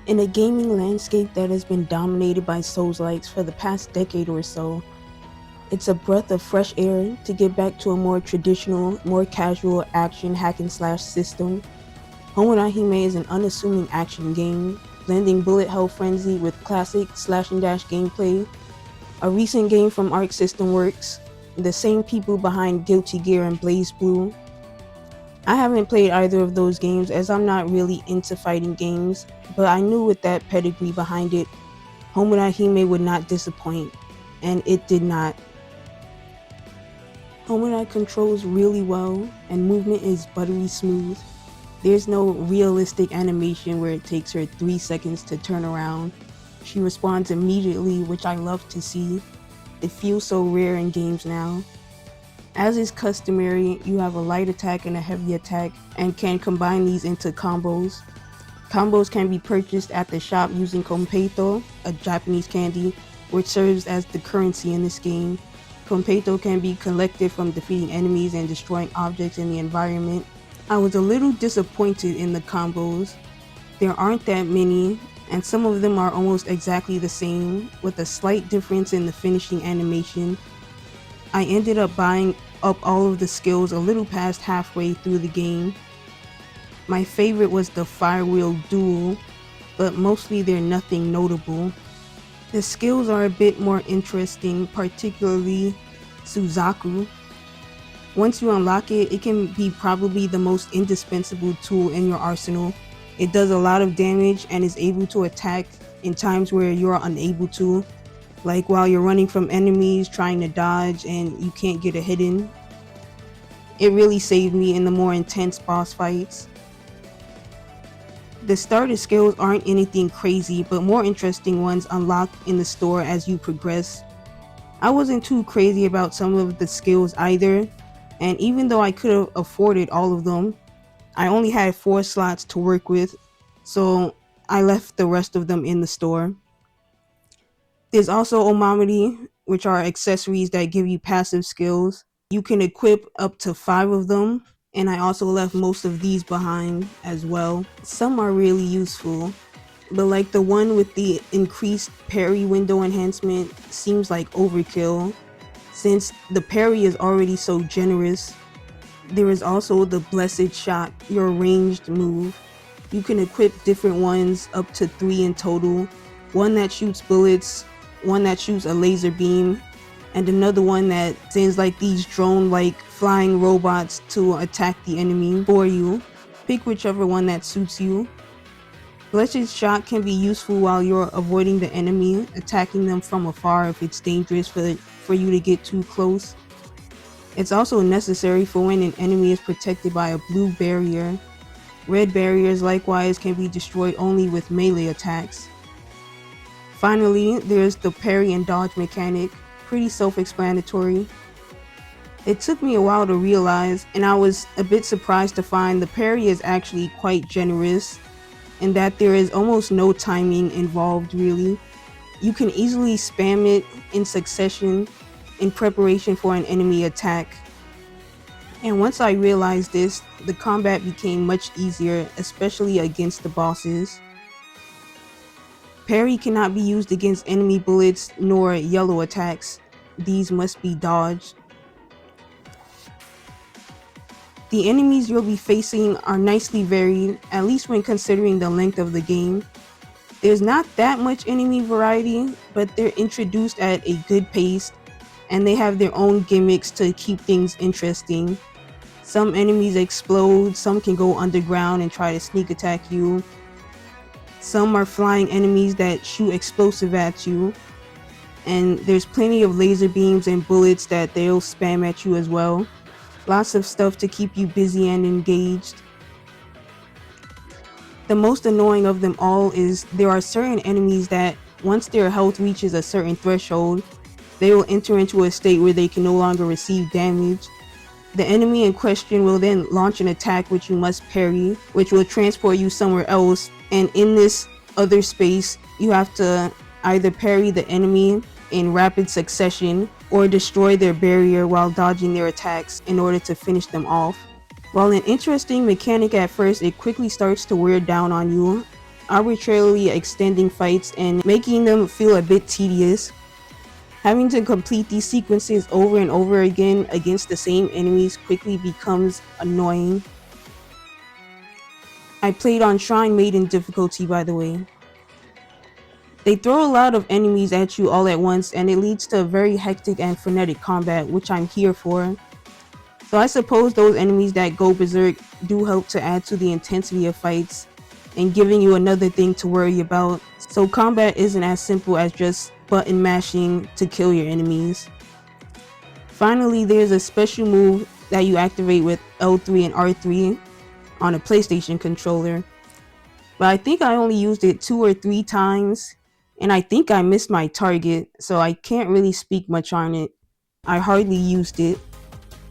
In a gaming landscape that has been dominated by soulslikes for the past decade or so, it's a breath of fresh air to get back to a more traditional, more casual action hack and slash system. Homura Hime is an unassuming action game, blending bullet hell frenzy with classic slash and dash gameplay. A recent game from Arc System Works, the same people behind Guilty Gear and Blaze Blue. I haven't played either of those games as I'm not really into fighting games, but I knew with that pedigree behind it, Homura Hime would not disappoint, and it did not. Homura controls really well, and movement is buttery smooth. There's no realistic animation where it takes her 3 seconds to turn around. She responds immediately, which I love to see. It feels so rare in games now. As is customary, you have a light attack and a heavy attack and can combine these into combos. Combos can be purchased at the shop using Kompeito, a Japanese candy, which serves as the currency in this game. Kompeito can be collected from defeating enemies and destroying objects in the environment. I was a little disappointed in the combos. There aren't that many, and some of them are almost exactly the same, with a slight difference in the finishing animation. I ended up buying up all of the skills a little past halfway through the game. My favorite was the Firewheel Duel, but mostly they're nothing notable. The skills are a bit more interesting, particularly Suzaku. Once you unlock it, it can be probably the most indispensable tool in your arsenal. It does a lot of damage and is able to attack in times where you're unable to, like while you're running from enemies trying to dodge and you can't get a hit in. It really saved me in the more intense boss fights. The starter skills aren't anything crazy, but more interesting ones unlock in the store as you progress. I wasn't too crazy about some of the skills either, and even though I could have afforded all of them, I only had 4 slots to work with, so I left the rest of them in the store. There's also Omamori, which are accessories that give you passive skills. You can equip up to 5 of them, and I also left most of these behind as well. Some are really useful, but like the one with the increased parry window enhancement seems like overkill, since the parry is already so generous. There is also the Blessed Shot, your ranged move. You can equip different ones, up to 3 in total. One that shoots bullets, one that shoots a laser beam, and another one that sends like these drone-like flying robots to attack the enemy for you. Pick whichever one that suits you. Blessed Shot can be useful while you're avoiding the enemy, attacking them from afar if it's dangerous for you to get too close. It's also necessary for when an enemy is protected by a blue barrier. Red barriers likewise can be destroyed only with melee attacks. Finally, there's the parry and dodge mechanic, pretty self-explanatory. It took me a while to realize, and I was a bit surprised to find the parry is actually quite generous, in that there is almost no timing involved really. You can easily spam it in succession in preparation for an enemy attack. And once I realized this, the combat became much easier, especially against the bosses. Parry cannot be used against enemy bullets nor yellow attacks. These must be dodged. The enemies you'll be facing are nicely varied, at least when considering the length of the game. There's not that much enemy variety, but they're introduced at a good pace, and they have their own gimmicks to keep things interesting. Some enemies explode, some can go underground and try to sneak attack you. Some are flying enemies that shoot explosive at you, and there's plenty of laser beams and bullets that they'll spam at you as well. Lots of stuff to keep you busy and engaged. The most annoying of them all is there are certain enemies that, once their health reaches a certain threshold, they will enter into a state where they can no longer receive damage. The enemy in question will then launch an attack which you must parry, which will transport you somewhere else, and in this other space, you have to either parry the enemy in rapid succession or destroy their barrier while dodging their attacks in order to finish them off. While an interesting mechanic at first, it quickly starts to wear down on you. arbitrarily extending fights and making them feel a bit tedious. Having to complete these sequences over and over again against the same enemies quickly becomes annoying. I played on Shrine Maiden difficulty, by the way. They throw a lot of enemies at you all at once, and it leads to a very hectic and frenetic combat, which I'm here for. So I suppose those enemies that go berserk do help to add to the intensity of fights and giving you another thing to worry about. So combat isn't as simple as just button mashing to kill your enemies. Finally, there's a special move that you activate with L3 and R3 on a PlayStation controller. But I think I only used it 2 or 3 times, and I think I missed my target, so I can't really speak much on it. I hardly used it,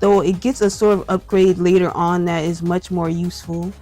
though it gets a sort of upgrade later on that is much more useful.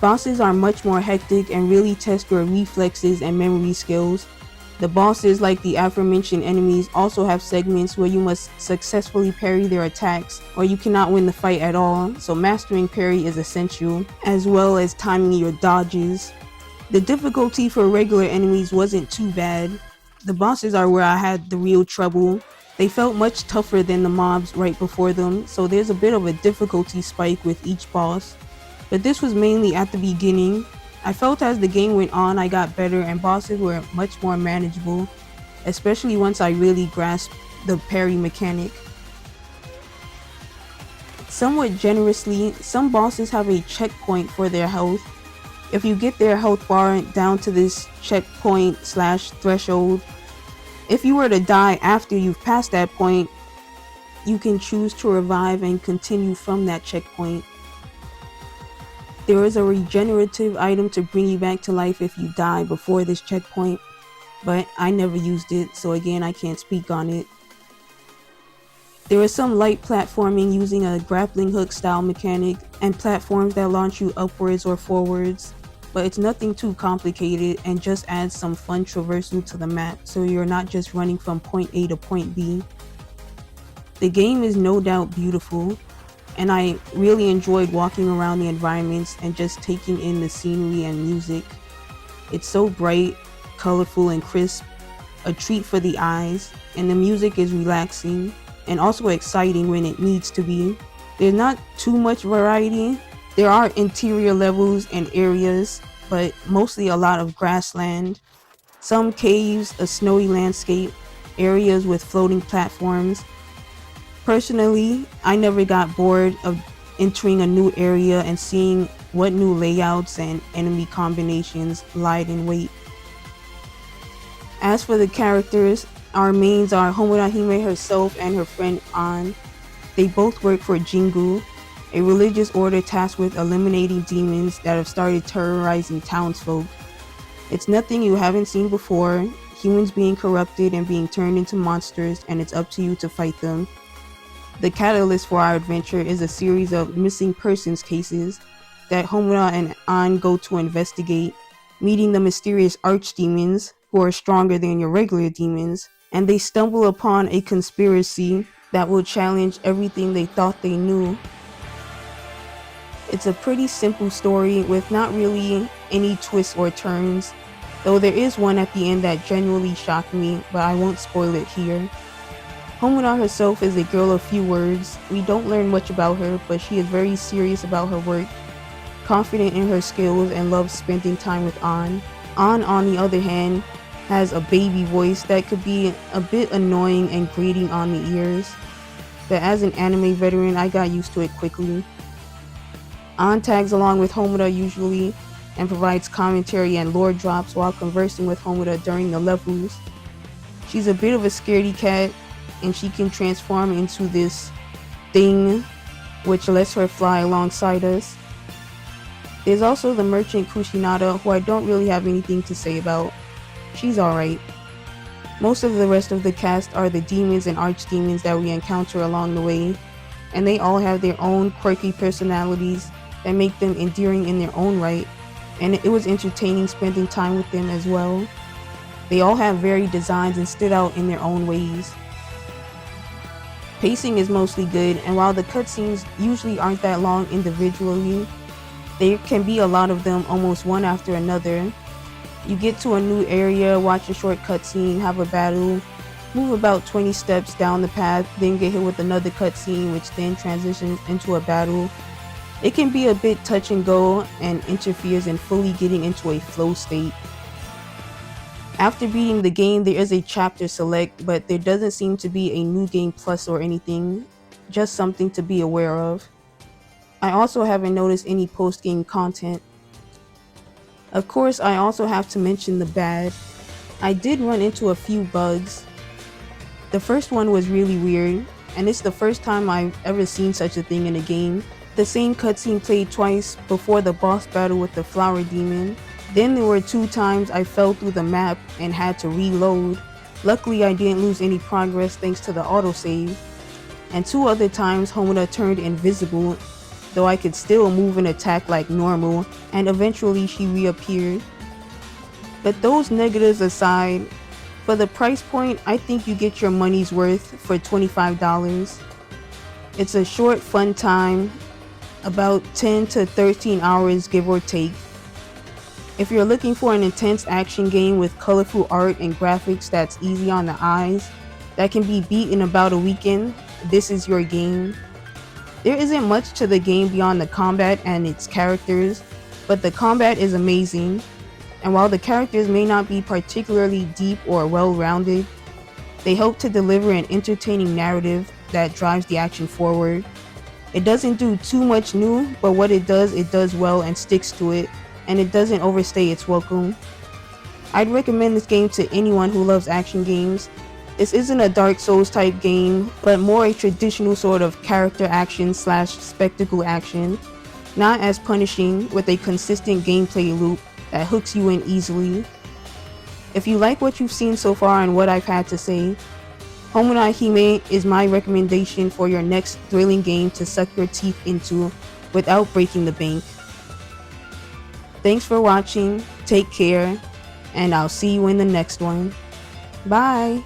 Bosses are much more hectic and really test your reflexes and memory skills. The bosses, like the aforementioned enemies, also have segments where you must successfully parry their attacks or you cannot win the fight at all, so mastering parry is essential, as well as timing your dodges. The difficulty for regular enemies wasn't too bad. The bosses are where I had the real trouble. They felt much tougher than the mobs right before them, so there's a bit of a difficulty spike with each boss. But this was mainly at the beginning. I felt as the game went on I got better and bosses were much more manageable, especially once I really grasped the parry mechanic. Somewhat generously, some bosses have a checkpoint for their health. If you get their health bar down to this checkpoint/threshold, if you were to die after you've passed that point, you can choose to revive and continue from that checkpoint. There is a regenerative item to bring you back to life if you die before this checkpoint, but I never used it, so again I can't speak on it. There is some light platforming using a grappling hook style mechanic and platforms that launch you upwards or forwards, but it's nothing too complicated and just adds some fun traversal to the map so you're not just running from point A to point B. The game is no doubt beautiful, and I really enjoyed walking around the environments and just taking in the scenery and music. It's so bright, colorful, and crisp, a treat for the eyes, and the music is relaxing and also exciting when it needs to be. There's not too much variety. There are interior levels and areas, but mostly a lot of grassland, some caves, a snowy landscape, areas with floating platforms. Personally, I never got bored of entering a new area and seeing what new layouts and enemy combinations lied in wait. As for the characters, our mains are Homura Hime herself and her friend An. They both work for Jingu, a religious order tasked with eliminating demons that have started terrorizing townsfolk. It's nothing you haven't seen before, humans being corrupted and being turned into monsters, and it's up to you to fight them. The catalyst for our adventure is a series of missing persons cases that Homura and An go to investigate, meeting the mysterious archdemons who are stronger than your regular demons, and they stumble upon a conspiracy that will challenge everything they thought they knew. It's a pretty simple story with not really any twists or turns, though there is one at the end that genuinely shocked me, but I won't spoil it here. Homura herself is a girl of few words. We don't learn much about her, but she is very serious about her work, confident in her skills, and loves spending time with An. An, on the other hand, has a baby voice that could be a bit annoying and grating on the ears, but as an anime veteran, I got used to it quickly. An tags along with Homura usually and provides commentary and lore drops while conversing with Homura during the levels. She's a bit of a scaredy cat, and she can transform into this thing which lets her fly alongside us. There's also the merchant Kushinada, who I don't really have anything to say about. She's alright. Most of the rest of the cast are the demons and archdemons that we encounter along the way, and they all have their own quirky personalities that make them endearing in their own right, and it was entertaining spending time with them as well. They all have varied designs and stood out in their own ways. Pacing is mostly good, and while the cutscenes usually aren't that long individually, There can be a lot of them, almost one after another. You get to a new area, watch a short cutscene, have a battle, move about 20 steps down the path, then get hit with another cutscene which then transitions into a battle. It can be a bit touch and go and interferes in fully getting into a flow state. After beating the game, there is a chapter select, but there doesn't seem to be a new game plus or anything, just something to be aware of. I also haven't noticed any post-game content. Of course, I also have to mention the bad. I did run into a few bugs. The first one was really weird, and it's the first time I've ever seen such a thing in a game. The same cutscene played twice before the boss battle with the flower demon. Then there were 2 times I fell through the map and had to reload. Luckily I didn't lose any progress thanks to the autosave. And 2 other times Homura turned invisible, though I could still move and attack like normal, and eventually she reappeared. But those negatives aside, for the price point, I think you get your money's worth for $25. It's a short, fun time, about 10 to 13 hours give or take. If you're looking for an intense action game with colorful art and graphics that's easy on the eyes, that can be beat in about a weekend, this is your game. There isn't much to the game beyond the combat and its characters, but the combat is amazing, and while the characters may not be particularly deep or well-rounded, they help to deliver an entertaining narrative that drives the action forward. It doesn't do too much new, but what it does well and sticks to it, and it doesn't overstay its welcome. I'd recommend this game to anyone who loves action games. This isn't a Dark Souls type game, but more a traditional sort of character action / spectacle action, not as punishing, with a consistent gameplay loop that hooks you in easily. If you like what you've seen so far and what I've had to say, Homura Hime is my recommendation for your next thrilling game to suck your teeth into without breaking the bank. Thanks for watching, take care, and I'll see you in the next one. Bye!